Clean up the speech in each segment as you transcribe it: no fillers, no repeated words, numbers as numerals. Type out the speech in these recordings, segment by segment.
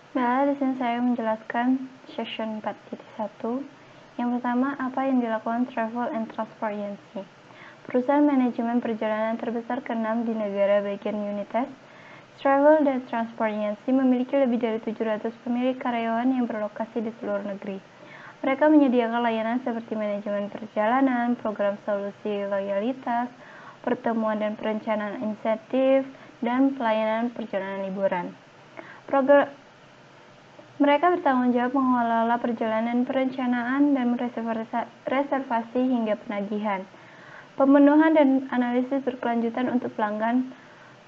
Nah, di sini saya menjelaskan section 4.1. Yang pertama, apa yang dilakukan Travel and Transport Agency. Perusahaan manajemen perjalanan terbesar ke-6 di negara bagian United Travel dan Transport Agency memiliki lebih dari 700 pemilik karyawan yang berlokasi di seluruh negeri. Mereka menyediakan layanan seperti manajemen perjalanan, program solusi loyalitas, pertemuan dan perencanaan insentif, dan pelayanan perjalanan liburan. Mereka bertanggung jawab mengelola perjalanan perencanaan dan reservasi hingga penagihan, pemenuhan dan analisis berkelanjutan untuk pelanggan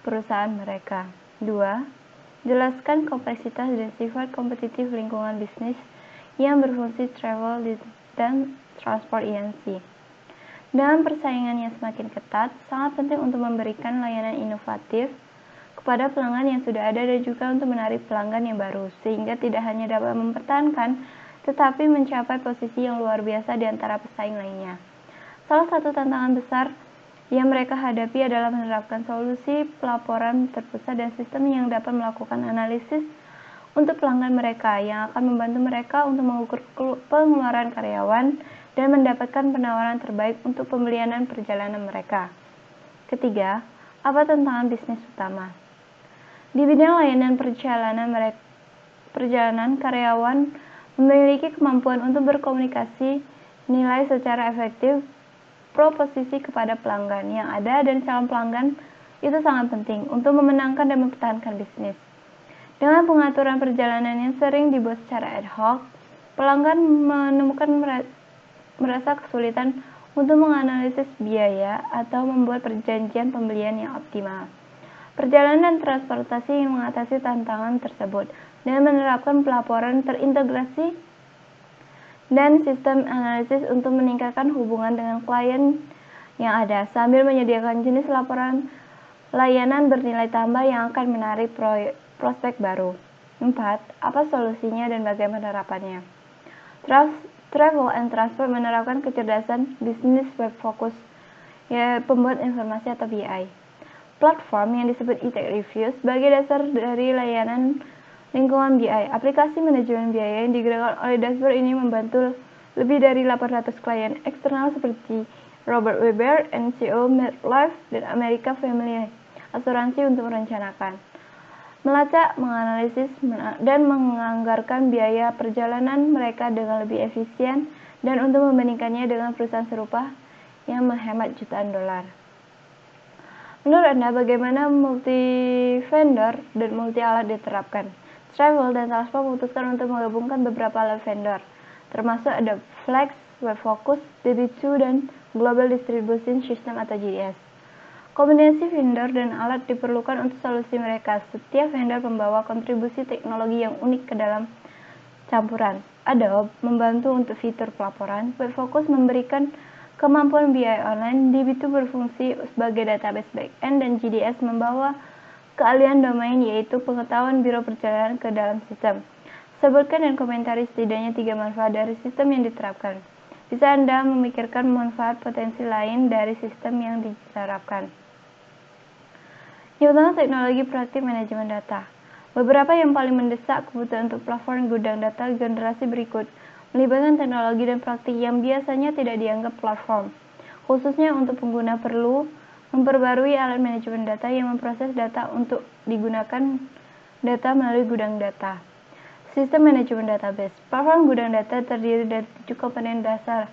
perusahaan mereka. 2. Jelaskan kompleksitas dan sifat kompetitif lingkungan bisnis yang berfungsi travel dan transport agency. Dalam persaingan yang semakin ketat, sangat penting untuk memberikan layanan inovatif kepada pelanggan yang sudah ada dan juga untuk menarik pelanggan yang baru, sehingga tidak hanya dapat mempertahankan, tetapi mencapai posisi yang luar biasa di antara pesaing lainnya. Salah satu tantangan besar yang mereka hadapi adalah menerapkan solusi pelaporan terpusat dan sistem yang dapat melakukan analisis untuk pelanggan mereka, yang akan membantu mereka untuk mengukur pengeluaran karyawan dan mendapatkan penawaran terbaik untuk pembelian perjalanan mereka. Ketiga, apa tantangan bisnis utama? Di bidang layanan perjalanan, karyawan memiliki kemampuan untuk berkomunikasi nilai secara efektif proposisi kepada pelanggan yang ada dan calon pelanggan itu sangat penting untuk memenangkan dan mempertahankan bisnis. Dengan pengaturan perjalanan yang sering dibuat secara ad hoc, pelanggan merasa kesulitan untuk menganalisis biaya atau membuat perjanjian pembelian yang optimal. Perjalanan dan transportasi yang mengatasi tantangan tersebut dengan menerapkan pelaporan terintegrasi dan sistem analisis untuk meningkatkan hubungan dengan klien yang ada, sambil menyediakan jenis laporan layanan bernilai tambah yang akan menarik prospek baru. 4. Apa solusinya dan bagaimana penerapannya? Travel and Transport menerapkan kecerdasan bisnis web fokus, yaitu pembuat informasi atau BI. Platform yang disebut e-tech review sebagai dasar dari layanan lingkungan BI. Aplikasi manajemen biaya yang digerakkan oleh dashboard ini membantu lebih dari 800 klien eksternal seperti Robert Weber, NCO, MetLife, dan America Family Asuransi untuk merencanakan, melacak, menganalisis, dan menganggarkan biaya perjalanan mereka dengan lebih efisien dan untuk membandingkannya dengan perusahaan serupa yang menghemat jutaan dolar. Menurut Anda, bagaimana multi-vendor dan multi-alat diterapkan? Travel dan Transport memutuskan untuk menggabungkan beberapa alat vendor, termasuk ada Flex, WebFocus, DB2, dan Global Distribution System atau GDS. Kombinasi vendor dan alat diperlukan untuk solusi mereka. Setiap vendor membawa kontribusi teknologi yang unik ke dalam campuran. Adobe membantu untuk fitur pelaporan, WebFocus memberikan kemampuan BI online, DB2 berfungsi sebagai database backend, dan GDS membawa keahlian domain yaitu pengetahuan biro perjalanan ke dalam sistem. Sebutkan dan komentari setidaknya 3 manfaat dari sistem yang diterapkan. Bisa Anda memikirkan manfaat potensi lain dari sistem yang diterapkan? Yang pertama, teknologi proaktif manajemen data. Beberapa yang paling mendesak kebutuhan untuk platform gudang data generasi berikut melibatkan teknologi dan praktik yang biasanya tidak dianggap platform. Khususnya untuk pengguna perlu memperbarui alat manajemen data yang memproses data untuk digunakan data melalui gudang data. Sistem manajemen database. Platform gudang data terdiri dari 7 komponen dasar.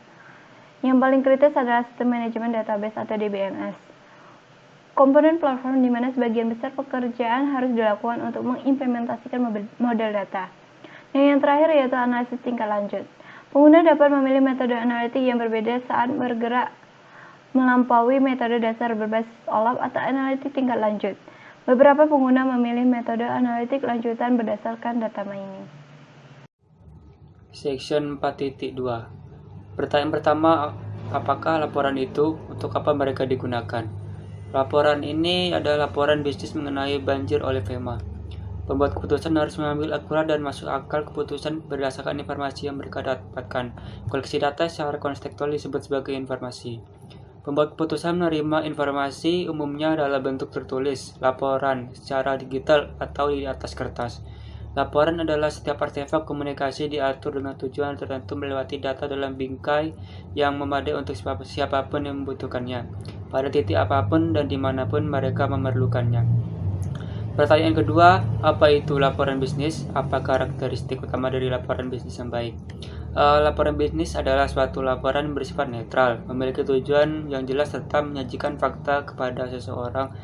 Yang paling kritis adalah sistem manajemen database atau DBMS. Komponen platform di mana sebagian besar pekerjaan harus dilakukan untuk mengimplementasikan model data. Yang terakhir yaitu analisis tingkat lanjut. Pengguna dapat memilih metode analitik yang berbeda saat bergerak melampaui metode dasar berbasis OLAP atau analitik tingkat lanjut. Beberapa pengguna memilih metode analitik lanjutan berdasarkan data mining. Section 4.2. Pertanyaan pertama, apakah laporan itu? Untuk apa mereka digunakan? Laporan ini adalah laporan bisnis mengenai banjir oleh FEMA. Pembuat keputusan harus mengambil akurat dan masuk akal keputusan berdasarkan informasi yang mereka dapatkan. Koleksi data secara kontekstual disebut sebagai informasi. Pembuat keputusan menerima informasi umumnya dalam bentuk tertulis, laporan, secara digital, atau di atas kertas. Laporan adalah setiap artefak komunikasi diatur dengan tujuan tertentu melewati data dalam bingkai yang memadai untuk siapapun yang membutuhkannya, pada titik apapun dan dimanapun mereka memerlukannya. Pertanyaan kedua, apa itu laporan bisnis? Apa karakteristik utama dari laporan bisnis yang baik? Laporan bisnis adalah suatu laporan yang bersifat netral, memiliki tujuan yang jelas serta menyajikan fakta kepada seseorang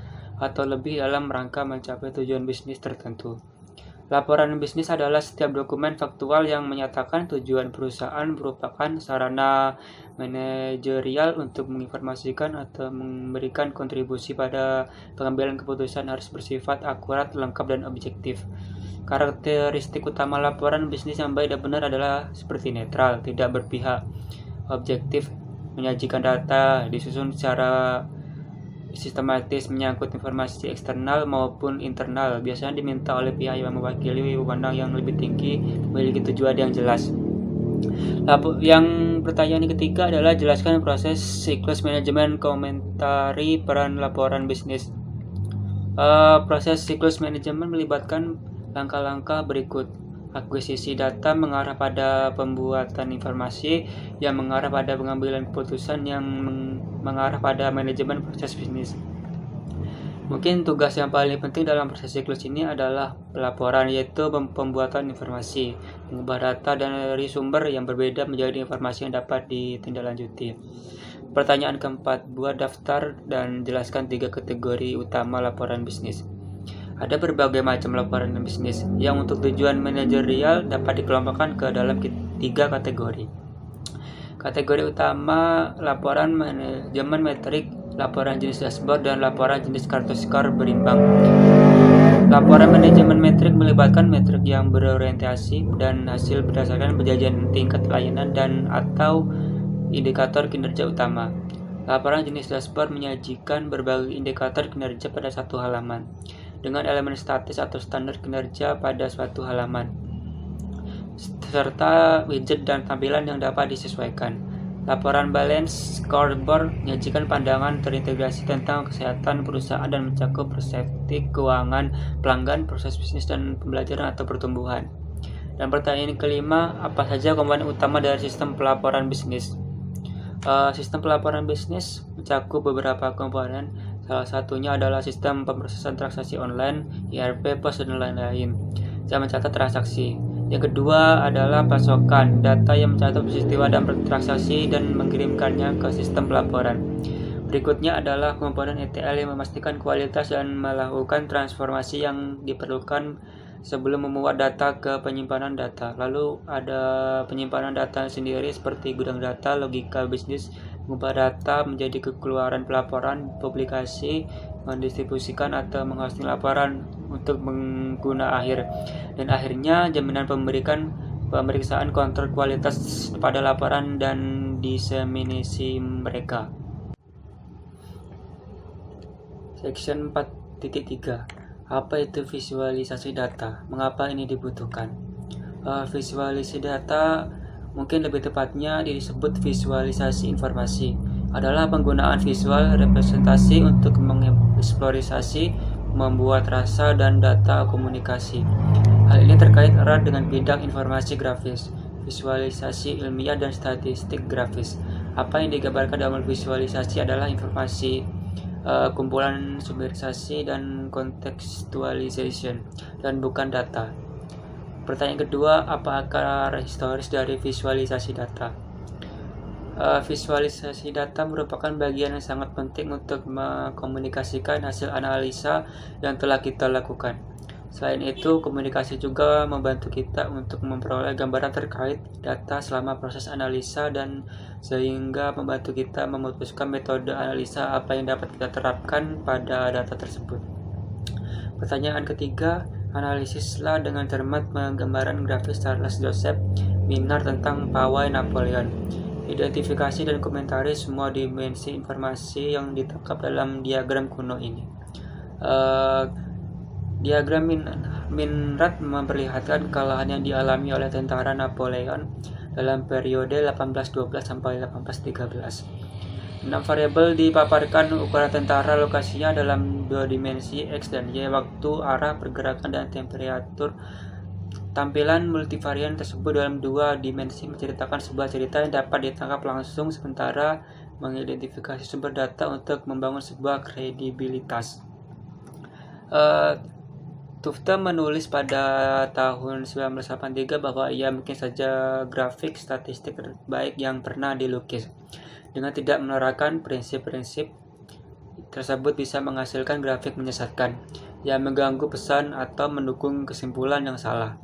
atau lebih dalam rangka mencapai tujuan bisnis tertentu. Laporan bisnis adalah setiap dokumen faktual yang menyatakan tujuan perusahaan merupakan sarana manajerial untuk menginformasikan atau memberikan kontribusi pada pengambilan keputusan harus bersifat akurat, lengkap, dan objektif. Karakteristik utama laporan bisnis yang baik dan benar adalah seperti netral, tidak berpihak, objektif, menyajikan data, disusun secara sistematis, menyangkut informasi eksternal maupun internal, biasanya diminta oleh pihak yang mewakili wewenang yang lebih tinggi, memiliki tujuan yang jelas. Yang pertanyaan ketiga adalah jelaskan proses siklus manajemen, komentari peran laporan bisnis. Proses siklus manajemen melibatkan langkah-langkah berikut. Akuisisi data mengarah pada pembuatan informasi yang mengarah pada pengambilan keputusan yang mengarah pada manajemen proses bisnis. Mungkin tugas yang paling penting dalam proses siklus ini adalah pelaporan, yaitu pembuatan informasi, mengubah data dari sumber yang berbeda menjadi informasi yang dapat ditindaklanjuti. Pertanyaan keempat, buat daftar dan jelaskan 3 kategori utama laporan bisnis. Ada berbagai macam laporan bisnis yang untuk tujuan manajerial dapat dikelompokkan ke dalam 3 kategori. Kategori utama laporan manajemen metrik, laporan jenis dashboard, dan laporan jenis kartu skor berimbang. Laporan manajemen metrik melibatkan metrik yang berorientasi dan hasil berdasarkan perjanjian tingkat layanan dan atau indikator kinerja utama. Laporan jenis dashboard menyajikan berbagai indikator kinerja pada satu halaman, dengan elemen statis atau standar kinerja pada suatu halaman, serta widget dan tampilan yang dapat disesuaikan. Laporan balance scoreboard menyajikan pandangan terintegrasi tentang kesehatan perusahaan dan mencakup perspektif keuangan pelanggan, proses bisnis, dan pembelajaran atau pertumbuhan. Dan pertanyaan kelima, apa saja komponen utama dari sistem pelaporan bisnis? Sistem pelaporan bisnis mencakup beberapa komponen. Salah satunya adalah sistem pemrosesan transaksi online, ERP, pos, dan lain-lain yang mencatat transaksi. Yang kedua adalah pasokan data yang mencatat peristiwa dan transaksi dan mengirimkannya ke sistem pelaporan. Berikutnya adalah komponen ETL yang memastikan kualitas dan melakukan transformasi yang diperlukan sebelum memuat data ke penyimpanan data. Lalu ada penyimpanan data sendiri seperti gudang data, logika bisnis, mengubah data menjadi kekeluaran pelaporan, publikasi, mendistribusikan atau menghosting laporan untuk pengguna akhir. Dan akhirnya jaminan pemeriksaan kontrol kualitas pada laporan dan diseminasi mereka. Section 4.3. Apa itu visualisasi data? Mengapa ini dibutuhkan? Visualisasi data, mungkin lebih tepatnya disebut visualisasi informasi, adalah penggunaan visual representasi untuk mengeksplorasi, membuat rasa dan data komunikasi. Hal ini terkait erat dengan bidang informasi grafis, visualisasi ilmiah, dan statistik grafis. Apa yang digambarkan dalam visualisasi adalah informasi, kumpulan summarisasi dan contextualization, dan bukan data. Pertanyaan kedua, apa akar historis dari visualisasi data? Visualisasi data merupakan bagian yang sangat penting untuk mengkomunikasikan hasil analisa yang telah kita lakukan. Selain itu, komunikasi juga membantu kita untuk memperoleh gambaran terkait data selama proses analisa dan sehingga membantu kita memutuskan metode analisa apa yang dapat kita terapkan pada data tersebut. Pertanyaan ketiga, analisislah dengan cermat penggambaran grafis Charles Joseph Minard tentang pawai Napoleon. Identifikasi dan komentari semua dimensi informasi yang ditangkap dalam diagram kuno ini. Diagram Minard memperlihatkan kekalahan yang dialami oleh tentara Napoleon dalam periode 1812 sampai 1813. 6 variabel dipaparkan, ukuran tentara, lokasinya dalam 2 dimensi X dan Y, waktu, arah pergerakan, dan temperatur Tampilan multivarian tersebut dalam dua dimensi menceritakan sebuah cerita yang dapat ditangkap langsung, sementara mengidentifikasi sumber data untuk membangun sebuah kredibilitas. Tufte menulis pada tahun 1983 bahwa ia mungkin saja grafik statistik terbaik yang pernah dilukis. Dengan tidak menerapkan prinsip-prinsip tersebut bisa menghasilkan grafik menyesatkan, yang mengganggu pesan atau mendukung kesimpulan yang salah.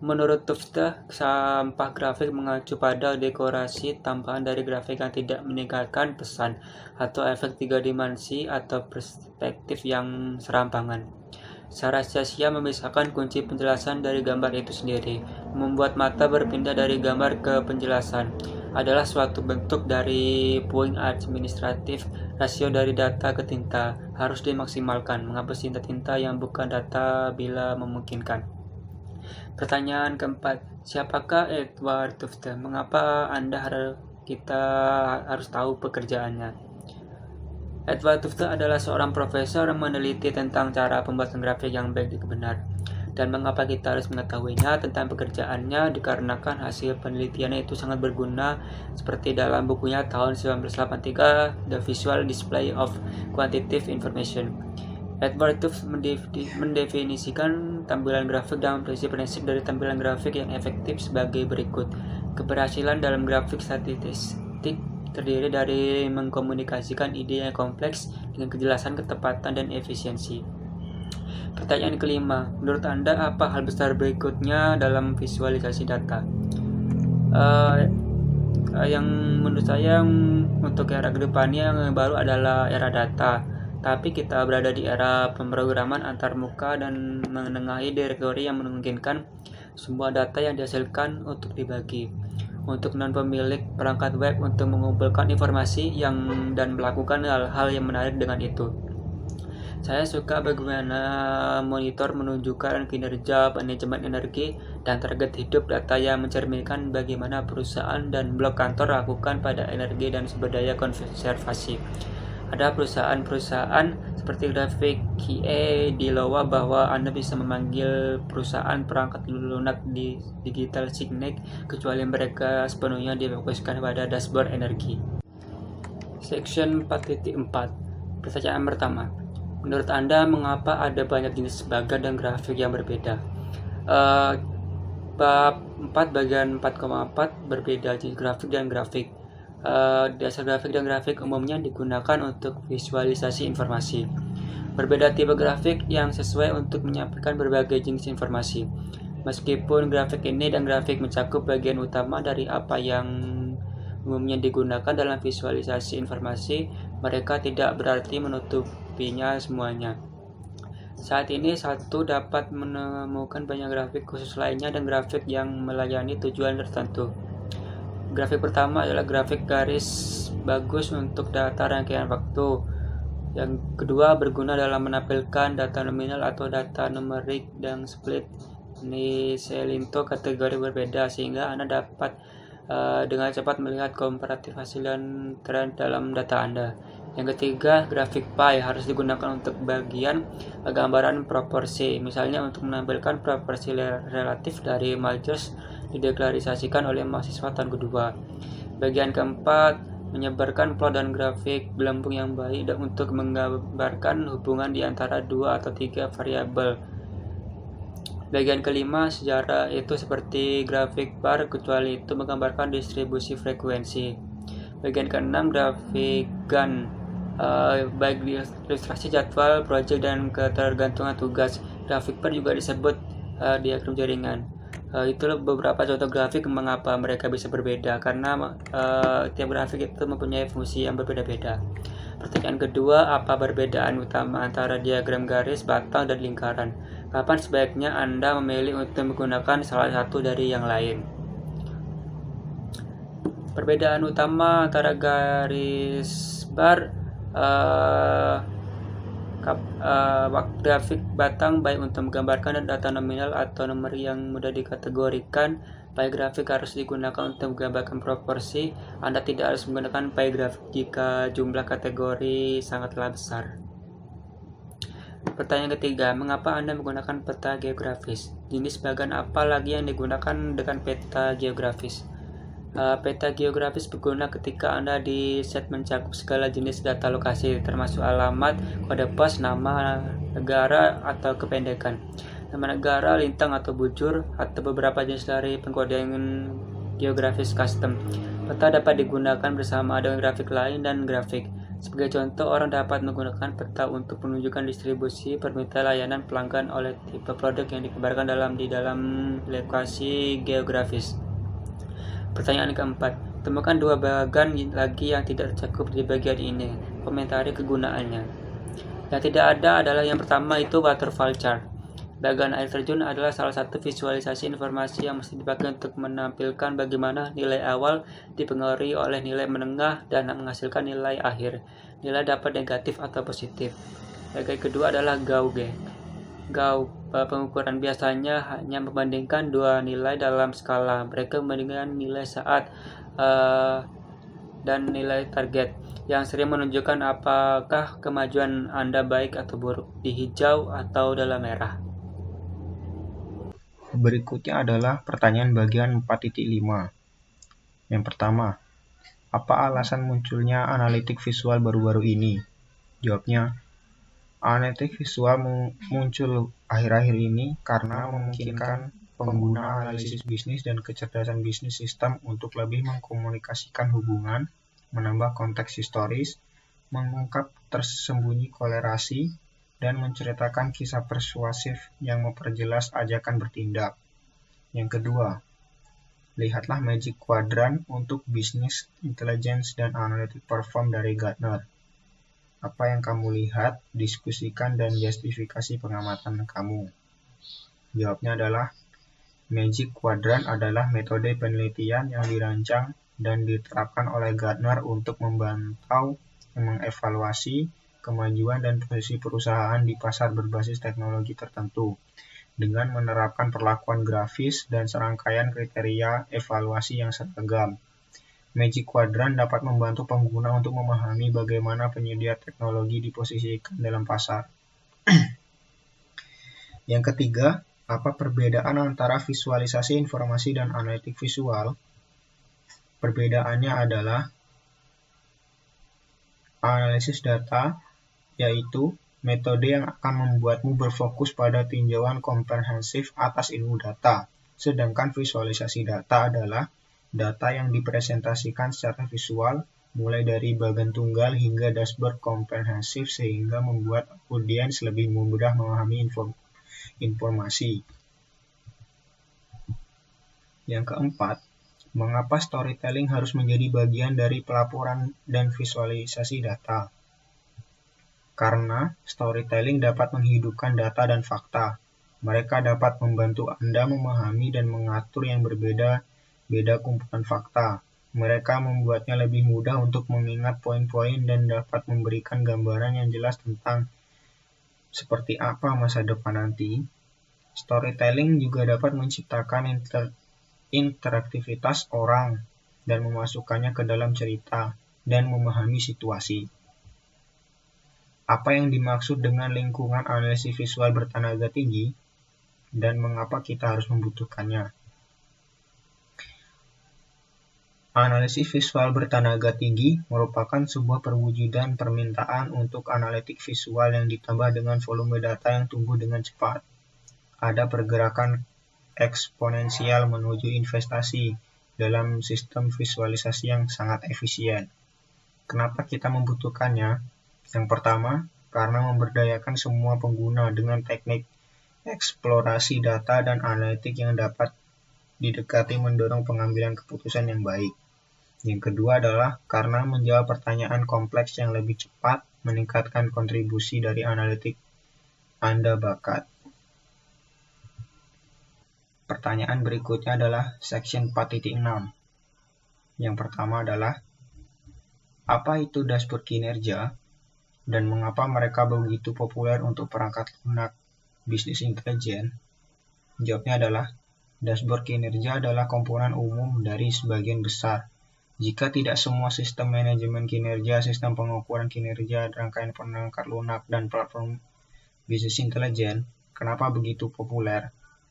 Menurut Tufte, sampah grafik mengacu pada dekorasi tambahan dari grafik yang tidak meningkatkan pesan atau efek tiga dimensi atau perspektif yang serampangan. Secara sia-sia memisahkan kunci penjelasan dari gambar itu sendiri, membuat mata berpindah dari gambar ke penjelasan, adalah suatu bentuk dari puing administratif. Rasio dari data ke tinta harus dimaksimalkan, menghapus tinta-tinta yang bukan data bila memungkinkan. Pertanyaan keempat, siapakah Edward Tufte? Mengapa kita harus tahu pekerjaannya? Edward Tufte adalah seorang profesor yang meneliti tentang cara pembuatan grafik yang baik dan benar. Dan mengapa kita harus mengetahuinya tentang pekerjaannya? Dikarenakan hasil penelitiannya itu sangat berguna, seperti dalam bukunya tahun 1983, The Visual Display of Quantitative Information. Edward Tufte mendefinisikan tampilan grafik dan prinsip-prinsip dari tampilan grafik yang efektif sebagai berikut. Keberhasilan dalam grafik statistik terdiri dari mengkomunikasikan ide yang kompleks dengan kejelasan, ketepatan, dan efisiensi. Pertanyaan kelima, menurut Anda apa hal besar berikutnya dalam visualisasi data? Yang menurut saya untuk era kedepannya yang baru adalah era data. Tapi kita berada di era pemrograman antarmuka dan menengahi direktori yang memungkinkan semua data yang dihasilkan untuk dibagi. Untuk non-pemilik perangkat web untuk mengumpulkan informasi dan melakukan hal-hal yang menarik dengan itu. Saya suka bagaimana monitor menunjukkan kinerja manajemen energi dan target hidup data yang mencerminkan bagaimana perusahaan dan blok kantor lakukan pada energi dan sumber daya konservasi. Ada perusahaan-perusahaan seperti Graphic QA di Iowa bahwa Anda bisa memanggil perusahaan perangkat lunak di Digital Signet kecuali mereka sepenuhnya difokuskan pada dashboard energi. Section 4.4. Pertanyaan pertama. Menurut Anda mengapa ada banyak jenis bagan dan grafik yang berbeda? Bab 4 bagian 4,4 berbeda jenis grafik dan grafik. Dasar grafik dan grafik umumnya digunakan untuk visualisasi informasi. Berbeda tipe grafik yang sesuai untuk menyampaikan berbagai jenis informasi. Meskipun grafik ini dan grafik mencakup bagian utama dari apa yang umumnya digunakan dalam visualisasi informasi, mereka tidak berarti menutupinya semuanya. Saat ini satu dapat menemukan banyak grafik khusus lainnya dan grafik yang melayani tujuan tertentu. Grafik pertama adalah grafik garis bagus untuk data rangkaian waktu. Yang kedua berguna dalam menampilkan data nominal atau data numerik dan split ini selinto kategori berbeda sehingga Anda dapat dengan cepat melihat komparatif hasil dan tren dalam data Anda. Yang ketiga, grafik pie harus digunakan untuk bagian gambaran proporsi, misalnya untuk menampilkan proporsi relatif dari mergers dideklarasikan oleh mahasiswa tahun kedua. Bagian keempat, menyebarkan plot dan grafik gelembung yang baik dan untuk menggambarkan hubungan di antara dua atau tiga variabel. Bagian kelima, sejarah itu seperti grafik bar, kecuali itu menggambarkan distribusi frekuensi. Bagian keenam, grafik Gantt, baik di ilustrasi jadwal, proyek, dan ketergantungan tugas. Grafik bar juga disebut diagram jaringan. Itulah beberapa contoh grafik mengapa mereka bisa berbeda, karena tiap grafik itu mempunyai fungsi yang berbeda-beda. Pertanyaan kedua, apa perbedaan utama antara diagram garis, batang, dan lingkaran? Kapan sebaiknya Anda memilih untuk menggunakan salah satu dari yang lain? Perbedaan utama antara garis bar, grafik batang baik untuk menggambarkan data nominal atau nomor yang mudah dikategorikan. Pie grafik harus digunakan untuk menggambarkan proporsi. Anda tidak harus menggunakan pie grafik jika jumlah kategori sangatlah besar. Pertanyaan ketiga, mengapa Anda menggunakan peta geografis? jenis bagan apa lagi yang digunakan dengan peta geografis? Peta geografis berguna ketika Anda di set mencakup segala jenis data lokasi, termasuk alamat, kode pos, nama negara atau kependekan, nama negara, lintang atau bujur, atau beberapa jenis dari pengkodean geografis custom. Peta dapat digunakan bersama dengan grafik lain dan grafik. Sebagai contoh, orang dapat menggunakan peta untuk menunjukkan distribusi permintaan layanan pelanggan oleh tipe produk yang digambarkan di dalam lokasi geografis. Pertanyaan keempat, temukan 2 bagan lagi yang tidak tercakup di bagian ini. Komentari kegunaannya. Yang tidak ada adalah yang pertama, itu waterfall chart. Bagan air terjun adalah salah satu visualisasi informasi yang mesti dipakai untuk menampilkan bagaimana nilai awal dipengaruhi oleh nilai menengah dan menghasilkan nilai akhir. Nilai dapat negatif atau positif. Bagian kedua adalah gauge. Pengukuran biasanya hanya membandingkan 2 nilai dalam skala. Mereka membandingkan nilai saat dan nilai target, yang sering menunjukkan apakah kemajuan Anda baik atau buruk, di hijau atau dalam merah. Berikutnya adalah pertanyaan bagian 4.5. Yang pertama, apa alasan munculnya analitik visual baru-baru ini? Jawabnya, analitik visual muncul akhir-akhir ini karena memungkinkan pengguna analisis bisnis dan kecerdasan bisnis sistem untuk lebih mengkomunikasikan hubungan, menambah konteks historis, mengungkap tersembunyi kolerasi, dan menceritakan kisah persuasif yang memperjelas ajakan bertindak. Yang kedua, lihatlah Magic Quadrant untuk Business Intelligence dan Analytic Perform dari Gartner. Apa yang kamu lihat, diskusikan dan justifikasi pengamatan kamu. Jawabnya adalah, Magic Quadrant adalah metode penelitian yang dirancang dan diterapkan oleh Gartner untuk memantau dan mengevaluasi kemajuan dan posisi perusahaan di pasar berbasis teknologi tertentu dengan menerapkan perlakuan grafis dan serangkaian kriteria evaluasi yang seragam. Magic Quadrant dapat membantu pengguna untuk memahami bagaimana penyedia teknologi diposisikan dalam pasar. Yang ketiga, apa perbedaan antara visualisasi informasi dan analitik visual? Perbedaannya adalah analisis data, yaitu metode yang akan membuatmu berfokus pada tinjauan komprehensif atas ilmu data, sedangkan visualisasi data adalah data yang dipresentasikan secara visual, mulai dari bagan tunggal hingga dashboard komprehensif sehingga membuat audiens lebih mudah memahami informasi. Yang keempat, mengapa storytelling harus menjadi bagian dari pelaporan dan visualisasi data? Karena storytelling dapat menghidupkan data dan fakta. Mereka dapat membantu Anda memahami dan mengatur yang berbeda-beda kumpulan fakta. Mereka membuatnya lebih mudah untuk mengingat poin-poin dan dapat memberikan gambaran yang jelas tentang seperti apa masa depan nanti. Storytelling juga dapat menciptakan interaktivitas orang dan memasukkannya ke dalam cerita dan memahami situasi. Apa yang dimaksud dengan lingkungan analisis visual bertenaga tinggi dan mengapa kita harus membutuhkannya? Analisis visual bertenaga tinggi merupakan sebuah perwujudan permintaan untuk analitik visual yang ditambah dengan volume data yang tumbuh dengan cepat. Ada pergerakan eksponensial menuju investasi dalam sistem visualisasi yang sangat efisien. Kenapa kita membutuhkannya? Yang pertama, karena memberdayakan semua pengguna dengan teknik eksplorasi data dan analitik yang dapat didekati mendorong pengambilan keputusan yang baik. Yang kedua adalah karena menjawab pertanyaan kompleks yang lebih cepat, meningkatkan kontribusi dari analitik Anda bakat. Pertanyaan berikutnya adalah section 4.6. Yang pertama adalah, apa itu dashboard kinerja? Dan mengapa mereka begitu populer untuk perangkat lunak bisnis intelijen? Jawabnya adalah, dashboard kinerja adalah komponen umum dari sebagian besar. Jika tidak semua sistem manajemen kinerja, sistem pengukuran kinerja, rangkaian perangkat lunak, dan platform bisnis intelijen, kenapa begitu populer?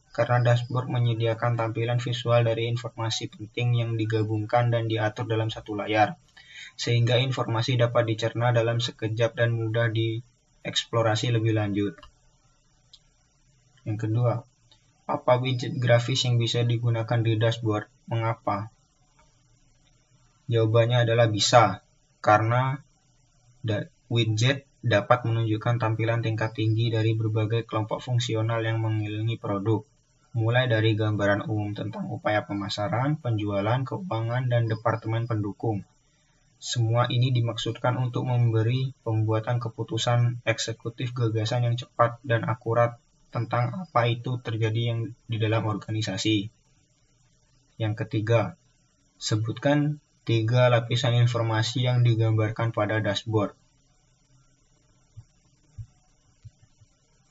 karena dashboard menyediakan tampilan visual dari informasi penting yang digabungkan dan diatur dalam satu layar, sehingga informasi dapat dicerna dalam sekejap dan mudah dieksplorasi lebih lanjut. Yang kedua, apa widget grafis yang bisa digunakan di dashboard? Mengapa? Jawabannya adalah bisa, karena widget dapat menunjukkan tampilan tingkat tinggi dari berbagai kelompok fungsional yang mengelilingi produk, mulai dari gambaran umum tentang upaya pemasaran, penjualan, keuangan, dan departemen pendukung. Semua ini dimaksudkan untuk memberi pembuatan keputusan eksekutif gagasan yang cepat dan akurat tentang apa itu terjadi yang di dalam organisasi. Yang ketiga, sebutkan 3 lapisan informasi yang digambarkan pada dashboard.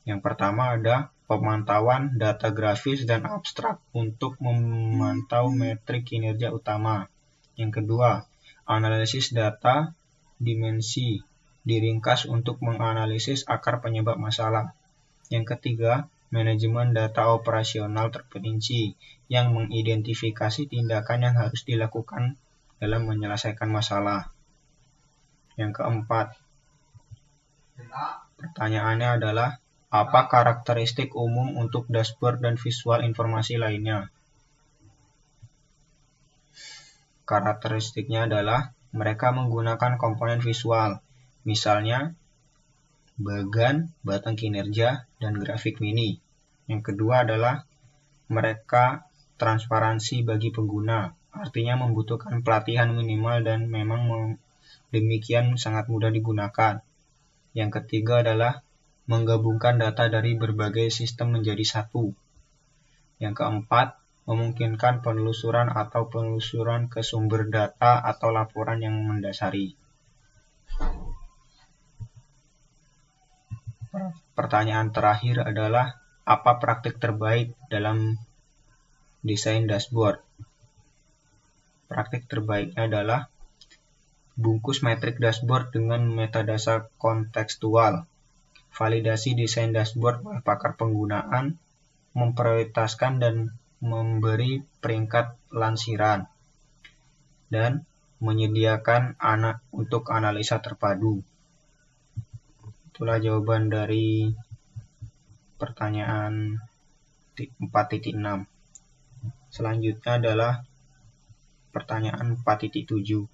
Yang pertama ada pemantauan data grafis dan abstrak untuk memantau metrik kinerja utama. Yang kedua, analisis data dimensi diringkas untuk menganalisis akar penyebab masalah. Yang ketiga, manajemen data operasional terperinci yang mengidentifikasi tindakan yang harus dilakukan dalam menyelesaikan masalah. Yang keempat, pertanyaannya adalah, apa karakteristik umum untuk dashboard dan visual informasi lainnya? Karakteristiknya adalah mereka menggunakan komponen visual, misalnya bagan, batang kinerja, dan grafik mini. Yang kedua adalah mereka transparansi bagi pengguna, artinya membutuhkan pelatihan minimal dan memang demikian sangat mudah digunakan. Yang ketiga adalah menggabungkan data dari berbagai sistem menjadi satu. Yang keempat, memungkinkan penelusuran atau penelusuran ke sumber data atau laporan yang mendasari. Pertanyaan terakhir adalah, apa praktik terbaik dalam desain dashboard? Praktik terbaiknya adalah bungkus metrik dashboard dengan metadata kontekstual, validasi desain dashboard oleh pakar penggunaan, memprioritaskan dan memberi peringkat lansiran, dan menyediakan untuk analisa terpadu. Itulah jawaban dari pertanyaan 4.6. Selanjutnya adalah pertanyaan 4.7.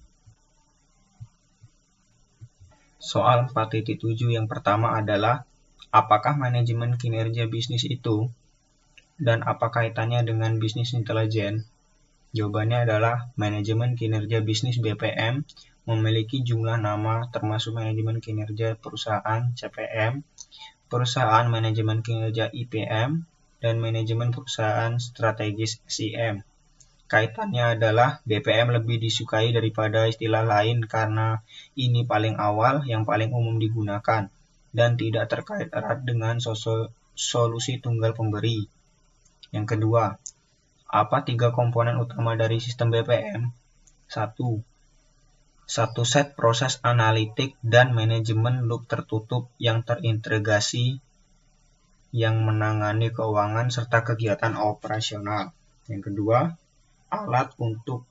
Soal 4.7 yang pertama adalah, apakah manajemen kinerja bisnis itu? Dan apa kaitannya dengan bisnis intelijen? Jawabannya adalah, manajemen kinerja bisnis BPM memiliki jumlah nama termasuk manajemen kinerja perusahaan CPM, perusahaan manajemen kinerja IPM, dan manajemen perusahaan strategis SIM. Kaitannya adalah BPM lebih disukai daripada istilah lain karena ini paling awal yang paling umum digunakan dan tidak terkait erat dengan solusi tunggal pemberi. Yang kedua, apa 3 komponen utama dari sistem BPM? 1. Satu set proses analitik dan manajemen loop tertutup yang terintegrasi yang menangani keuangan serta kegiatan operasional. Yang kedua, alat untuk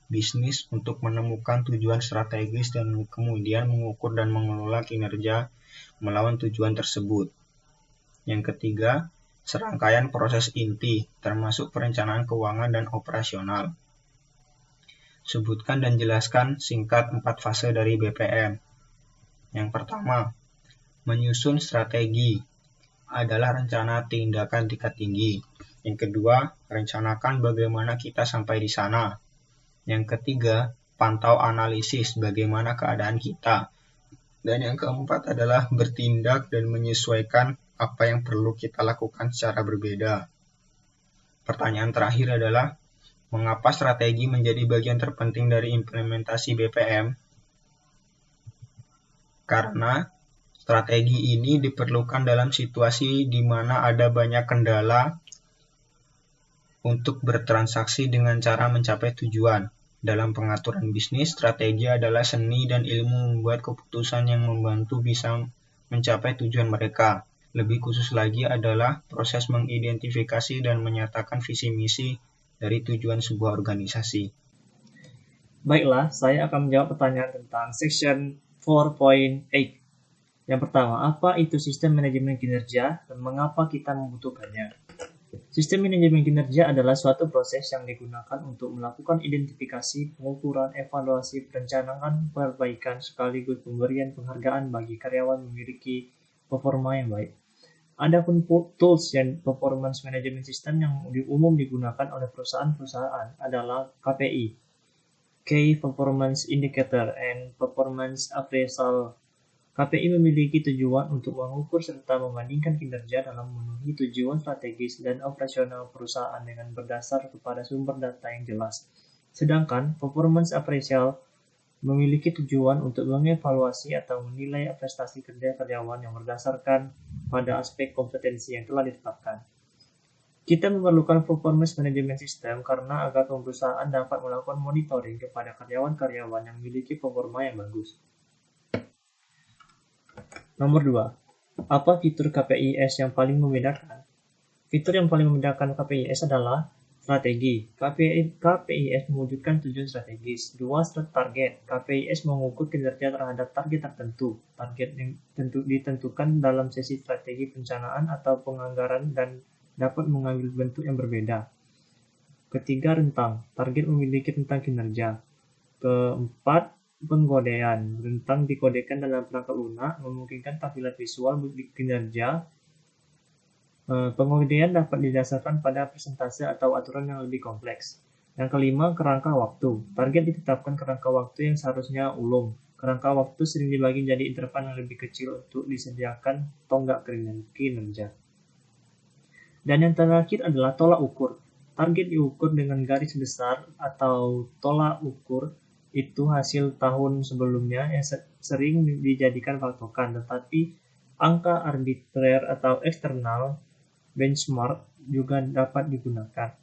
bisnis untuk menemukan tujuan strategis dan kemudian mengukur dan mengelola kinerja melawan tujuan tersebut. Yang ketiga, serangkaian proses inti termasuk perencanaan keuangan dan operasional. Sebutkan dan jelaskan singkat 4 fase dari BPM. Yang pertama, menyusun strategi adalah rencana tindakan tingkat tinggi. Yang kedua, rencanakan bagaimana kita sampai di sana. Yang ketiga, pantau analisis bagaimana keadaan kita. Dan yang keempat adalah bertindak dan menyesuaikan apa yang perlu kita lakukan secara berbeda. Pertanyaan terakhir adalah, mengapa strategi menjadi bagian terpenting dari implementasi BPM? Karena strategi ini diperlukan dalam situasi di mana ada banyak kendala untuk bertransaksi dengan cara mencapai tujuan. Dalam pengaturan bisnis, strategi adalah seni dan ilmu membuat keputusan yang membantu bisa mencapai tujuan mereka. Lebih khusus lagi adalah proses mengidentifikasi dan menyatakan visi misi dari tujuan sebuah organisasi. Baiklah, saya akan menjawab pertanyaan tentang section 4.8. Yang pertama, apa itu sistem manajemen kinerja dan mengapa kita membutuhkannya? Sistem manajemen kinerja adalah suatu proses yang digunakan untuk melakukan identifikasi, pengukuran, evaluasi, perencanaan perbaikan sekaligus pemberian penghargaan bagi karyawan memiliki performa yang baik. Adapun tools dan performance management system yang umum digunakan oleh perusahaan-perusahaan adalah KPI, Key Performance Indicator, and Performance Appraisal. KPI memiliki tujuan untuk mengukur serta membandingkan kinerja dalam memenuhi tujuan strategis dan operasional perusahaan dengan berdasar kepada sumber data yang jelas. Sedangkan Performance Appraisal memiliki tujuan untuk mengevaluasi atau menilai prestasi kerja karyawan yang berdasarkan pada aspek kompetensi yang telah ditetapkan. Kita memerlukan performance management system karena agar perusahaan dapat melakukan monitoring kepada karyawan-karyawan yang memiliki performa yang bagus. Nomor 2. Apa fitur KPIS yang paling membedakan? Fitur yang paling membedakan KPIS adalah strategi. KPIS mewujudkan tujuan strategis. 2. Target. KPIS mengukur kinerja terhadap target tertentu. Target yang ditentukan dalam sesi strategi perencanaan atau penganggaran dan dapat mengambil bentuk yang berbeda. 3. Rentang. Target memiliki rentang kinerja. 4. Pengkodean. Rentang dikodekan dalam perangkat lunak, memungkinkan tampilan visual kinerja. Pengodean dapat didasarkan pada persentase atau aturan yang lebih kompleks. Yang kelima, kerangka waktu. Target ditetapkan kerangka waktu yang seharusnya ulung. Kerangka waktu sering dibagi jadi interval yang lebih kecil untuk disediakan tonggak kinerja. Dan yang terakhir adalah tolak ukur. Target diukur dengan garis besar atau tolak ukur itu hasil tahun sebelumnya yang sering dijadikan patokan, tetapi angka arbitrer atau eksternal benchmark juga dapat digunakan.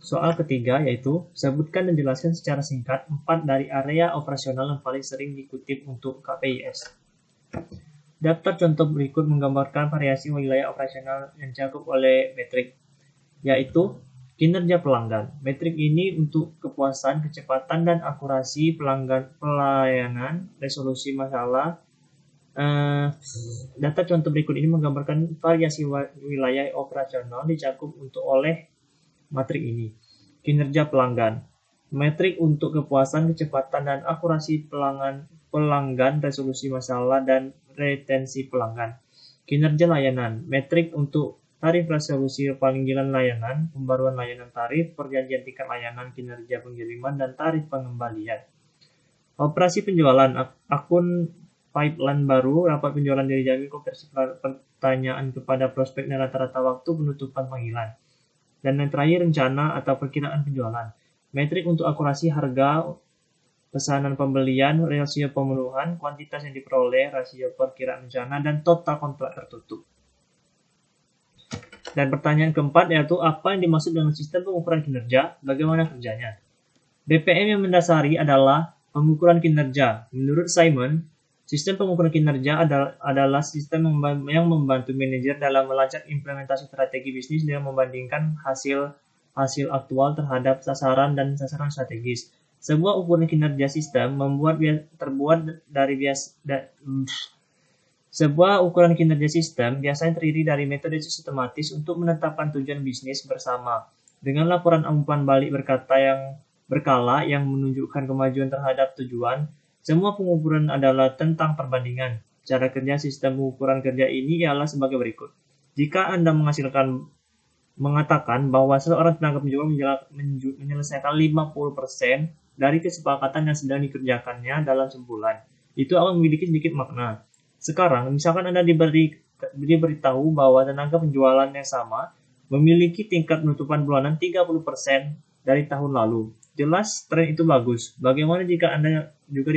Soal ketiga yaitu, sebutkan dan jelaskan secara singkat 4 dari area operasional yang paling sering dikutip untuk KPIS. Daftar contoh berikut menggambarkan variasi wilayah operasional yang dicakup oleh metrik, yaitu kinerja pelanggan. Metrik ini untuk kepuasan, kecepatan, dan akurasi pelayanan, resolusi masalah. Data contoh berikut ini menggambarkan variasi wilayah operasional dicakup oleh metrik ini. Kinerja pelanggan. Metrik untuk kepuasan, kecepatan, dan akurasi pelanggan, resolusi masalah, dan retensi pelanggan. Kinerja layanan. Metrik untuk tarif resolusi panggilan layanan, pembaruan layanan tarif, perjanjian tingkat layanan, kinerja pengiriman, dan tarif pengembalian. Operasi penjualan. Akun pipeline baru, rapat penjualan dijamin konversi pertanyaan kepada prospek dan rata-rata waktu penutupan panggilan. Dan yang terakhir, rencana atau perkiraan penjualan. Metrik untuk akurasi harga, pesanan pembelian, rasio pemenuhan, kuantitas yang diperoleh, rasio perkiraan rencana, dan total kontrak tertutup. Dan pertanyaan keempat yaitu, apa yang dimaksud dengan sistem pengukuran kinerja, bagaimana kerjanya? BPM yang mendasari adalah pengukuran kinerja. Menurut Simon, sistem pengukuran kinerja adalah sistem yang membantu manajer dalam melacak implementasi strategi bisnis dengan membandingkan hasil aktual terhadap sasaran dan sasaran strategis. Sebuah ukuran kinerja sistem Sebuah ukuran kinerja sistem biasanya terdiri dari metode sistematis untuk menetapkan tujuan bisnis bersama, dengan laporan umpan balik berkala yang menunjukkan kemajuan terhadap tujuan. Semua pengukuran adalah tentang perbandingan. Cara kerja sistem pengukuran kerja ini ialah sebagai berikut. Jika Anda mengatakan bahwa seorang tenaga penjual menyelesaikan 50% dari kesepakatan yang sedang dikerjakannya dalam sebulan, itu akan memiliki sedikit makna. Sekarang, misalkan Anda diberitahu bahwa tenaga penjualan yang sama memiliki tingkat penutupan bulanan 30% dari tahun lalu. Jelas tren itu bagus. Bagaimana jika Anda juga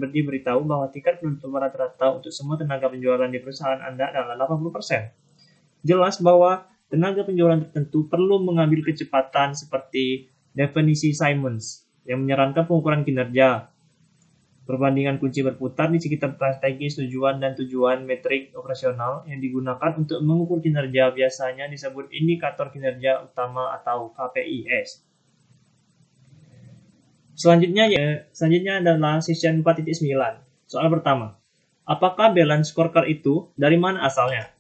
diberitahu bahwa tingkat penutupan rata-rata untuk semua tenaga penjualan di perusahaan Anda adalah 80%? Jelas bahwa tenaga penjualan tertentu perlu mengambil kecepatan seperti definisi Simons yang menyarankan pengukuran kinerja. Perbandingan kunci berputar di sekitar strategis, tujuan, dan tujuan metrik operasional yang digunakan untuk mengukur kinerja biasanya disebut indikator kinerja utama atau KPIs. Selanjutnya adalah session 4.9. Soal pertama, apakah balance scorecard itu? Dari mana asalnya?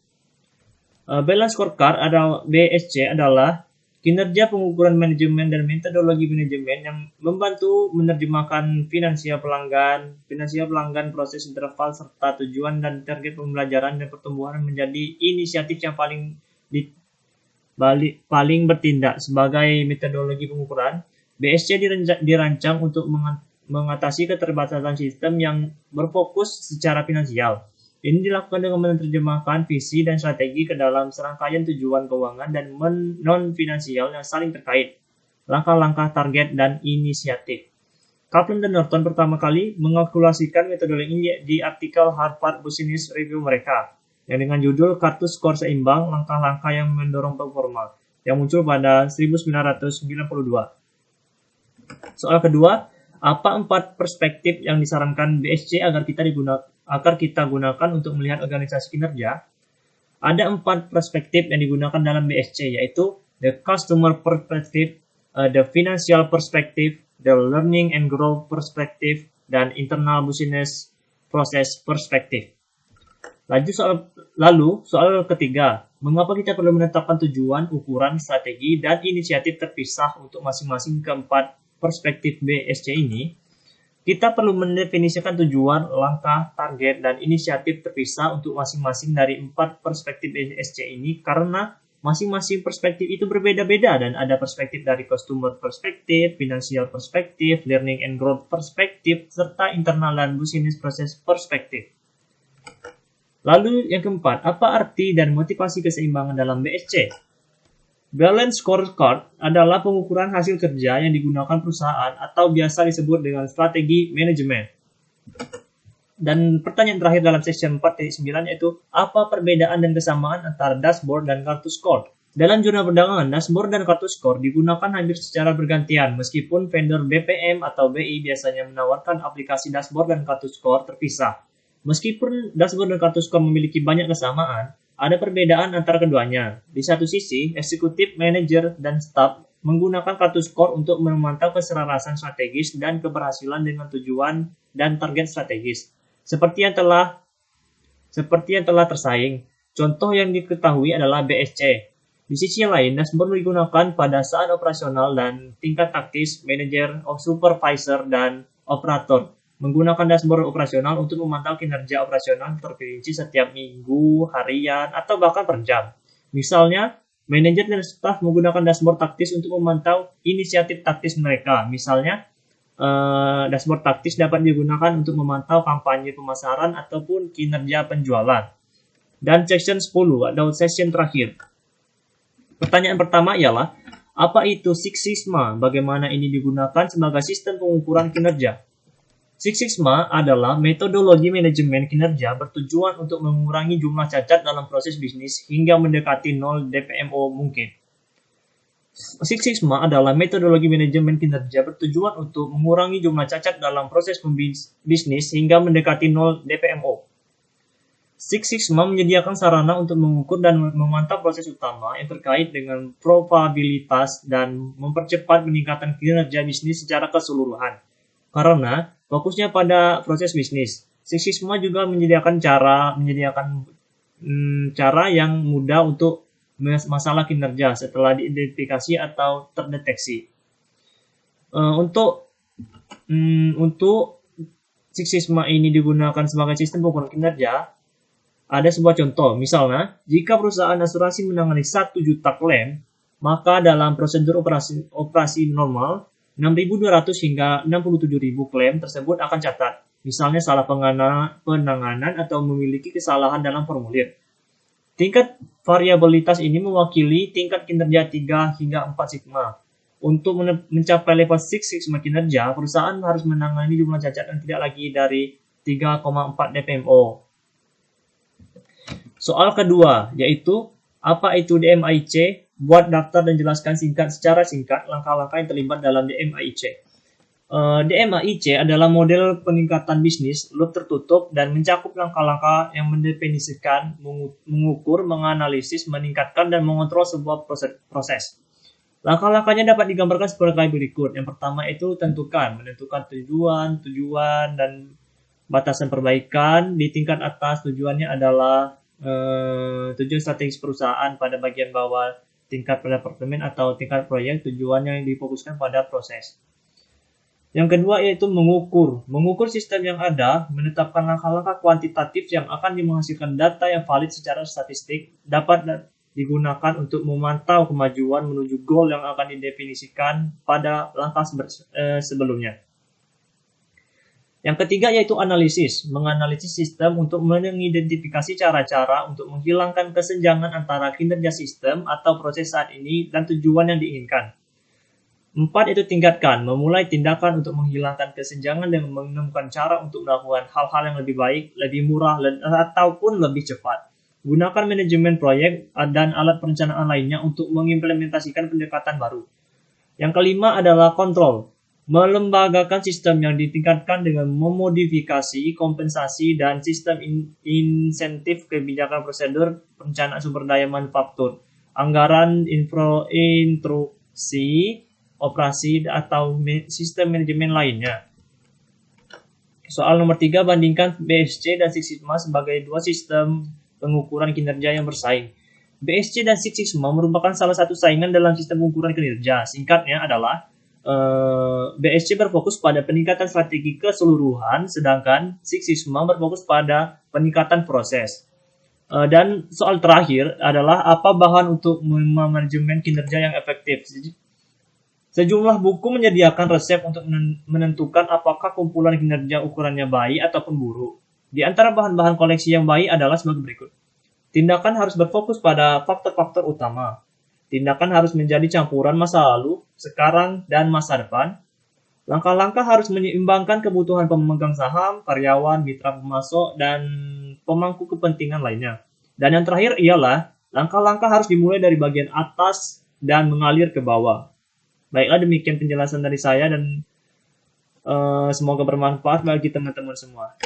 Balance scorecard atau BSC adalah kinerja pengukuran manajemen dan metodologi manajemen yang membantu menerjemahkan finansial pelanggan, proses interval, serta tujuan dan target pembelajaran dan pertumbuhan menjadi inisiatif yang paling bertindak. Sebagai metodologi pengukuran, BSC dirancang untuk mengatasi keterbatasan sistem yang berfokus secara finansial. Ini dilakukan dengan menerjemahkan visi dan strategi ke dalam serangkaian tujuan keuangan dan non-finansial yang saling terkait, langkah-langkah target, dan inisiatif. Kaplan dan Norton pertama kali mengalkulasikan metodologi ini di artikel Harvard Business Review mereka, yang dengan judul Kartu Skor Seimbang, Langkah-langkah yang Mendorong Performa, yang muncul pada 1992. Soal kedua, apa 4 perspektif yang disarankan BSC agar kita gunakan untuk melihat organisasi kinerja? Ada 4 perspektif yang digunakan dalam BSC, yaitu the customer perspective, the financial perspective, the learning and growth perspective, dan internal business process perspective. Lalu soal ketiga, mengapa kita perlu menetapkan tujuan, ukuran, strategi, dan inisiatif terpisah untuk masing-masing keempat perspektif BSC ini? Kita perlu mendefinisikan tujuan, langkah, target, dan inisiatif terpisah untuk masing-masing dari 4 perspektif BSC ini karena masing-masing perspektif itu berbeda-beda dan ada perspektif dari customer perspektif, financial perspektif, learning and growth perspektif, serta internal dan business process perspektif. Lalu yang keempat, apa arti dan motivasi keseimbangan dalam BSC? Balance scorecard adalah pengukuran hasil kerja yang digunakan perusahaan atau biasa disebut dengan strategi manajemen. Dan pertanyaan terakhir dalam section 4.9 yaitu, apa perbedaan dan kesamaan antara dashboard dan kartu skor? Dalam jurnal perdagangan, dashboard dan kartu skor digunakan hampir secara bergantian, meskipun vendor BPM atau BI biasanya menawarkan aplikasi dashboard dan kartu skor terpisah. Meskipun dashboard dan kartu skor memiliki banyak kesamaan, ada perbedaan antara keduanya. Di satu sisi, eksekutif, manajer, dan staf menggunakan kartu skor untuk memantau keselarasan strategis dan keberhasilan dengan tujuan dan target strategis. Seperti yang telah tersaing, contoh yang diketahui adalah BSC. Di sisi lain, dashboard digunakan pada saat operasional dan tingkat taktis, manajer, supervisor, dan operator menggunakan dashboard operasional untuk memantau kinerja operasional terperinci setiap minggu, harian, atau bahkan per jam. Misalnya, manajer dan staf menggunakan dashboard taktis untuk memantau inisiatif taktis mereka. Misalnya, dashboard taktis dapat digunakan untuk memantau kampanye pemasaran ataupun kinerja penjualan. Dan section 10 atau session terakhir. Pertanyaan pertama ialah, apa itu Six Sigma? Bagaimana ini digunakan sebagai sistem pengukuran kinerja? Six Sigma adalah metodologi manajemen kinerja bertujuan untuk mengurangi jumlah cacat dalam proses bisnis hingga mendekati 0 DPMO mungkin. Six Sigma adalah metodologi manajemen kinerja bertujuan untuk mengurangi jumlah cacat dalam proses bisnis hingga mendekati 0 DPMO. Six Sigma menyediakan sarana untuk mengukur dan memantau proses utama yang terkait dengan probabilitas dan mempercepat peningkatan kinerja bisnis secara keseluruhan. Karena fokusnya pada proses bisnis, Six Sigma juga menyediakan cara yang mudah untuk masalah kinerja setelah diidentifikasi atau terdeteksi. Untuk Six Sigma ini digunakan sebagai sistem pengukuran kinerja, ada sebuah contoh. Misalnya, jika perusahaan asuransi menangani 1 juta klaim, maka dalam prosedur operasi normal, 6.200 hingga 67.000 klaim tersebut akan catat. Misalnya salah penanganan atau memiliki kesalahan dalam formulir. Tingkat variabilitas ini mewakili tingkat kinerja 3 hingga 4 sigma. Untuk mencapai level 6 sigma kinerja, perusahaan harus menangani jumlah cacat yang tidak lagi dari 3,4 DPMO. Soal kedua, yaitu apa itu DMAIC? Buat daftar dan jelaskan secara singkat langkah-langkah yang terlibat dalam DMAIC. DMAIC adalah model peningkatan bisnis loop tertutup dan mencakup langkah-langkah yang mendefinisikan, mengukur, menganalisis, meningkatkan, dan mengontrol sebuah proses. Langkah-langkahnya dapat digambarkan sebagai berikut. Yang pertama itu menentukan tujuan, dan batasan perbaikan. Di tingkat atas tujuannya adalah tujuan strategis perusahaan, pada bagian bawah tingkat departemen atau tingkat proyek, tujuannya yang difokuskan pada proses. Yang kedua yaitu mengukur sistem yang ada, menetapkan langkah-langkah kuantitatif yang akan menghasilkan data yang valid secara statistik, dapat digunakan untuk memantau kemajuan menuju goal yang akan didefinisikan pada langkah sebelumnya. Yang ketiga yaitu analisis, menganalisis sistem untuk mengidentifikasi cara-cara untuk menghilangkan kesenjangan antara kinerja sistem atau proses saat ini dan tujuan yang diinginkan. 4 itu tingkatkan, memulai tindakan untuk menghilangkan kesenjangan dengan menemukan cara untuk melakukan hal-hal yang lebih baik, lebih murah, ataupun lebih cepat. Gunakan manajemen proyek dan alat perencanaan lainnya untuk mengimplementasikan pendekatan baru. Yang kelima adalah kontrol, melembagakan sistem yang ditingkatkan dengan memodifikasi, kompensasi, dan sistem insentif kebijakan prosedur, perencanaan sumber daya manufaktur, anggaran instruksi, operasi, atau sistem manajemen lainnya. Soal nomor 3, bandingkan BSC dan Six Sigma sebagai dua sistem pengukuran kinerja yang bersaing. BSC dan Six Sigma merupakan salah satu saingan dalam sistem pengukuran kinerja. Singkatnya adalah BSC berfokus pada peningkatan strategi keseluruhan, sedangkan Six Sigma berfokus pada peningkatan proses. Dan soal terakhir adalah apa bahan untuk manajemen kinerja yang efektif. Sejumlah buku menyediakan resep untuk menentukan apakah kumpulan kinerja ukurannya baik ataupun buruk. Di antara bahan-bahan koleksi yang baik adalah sebagai berikut. Tindakan harus berfokus pada faktor-faktor utama. Tindakan harus menjadi campuran masa lalu, sekarang, dan masa depan. Langkah-langkah harus menyeimbangkan kebutuhan pemegang saham, karyawan, mitra pemasok, dan pemangku kepentingan lainnya. Dan yang terakhir ialah langkah-langkah harus dimulai dari bagian atas dan mengalir ke bawah. Baiklah, demikian penjelasan dari saya dan semoga bermanfaat bagi teman-teman semua.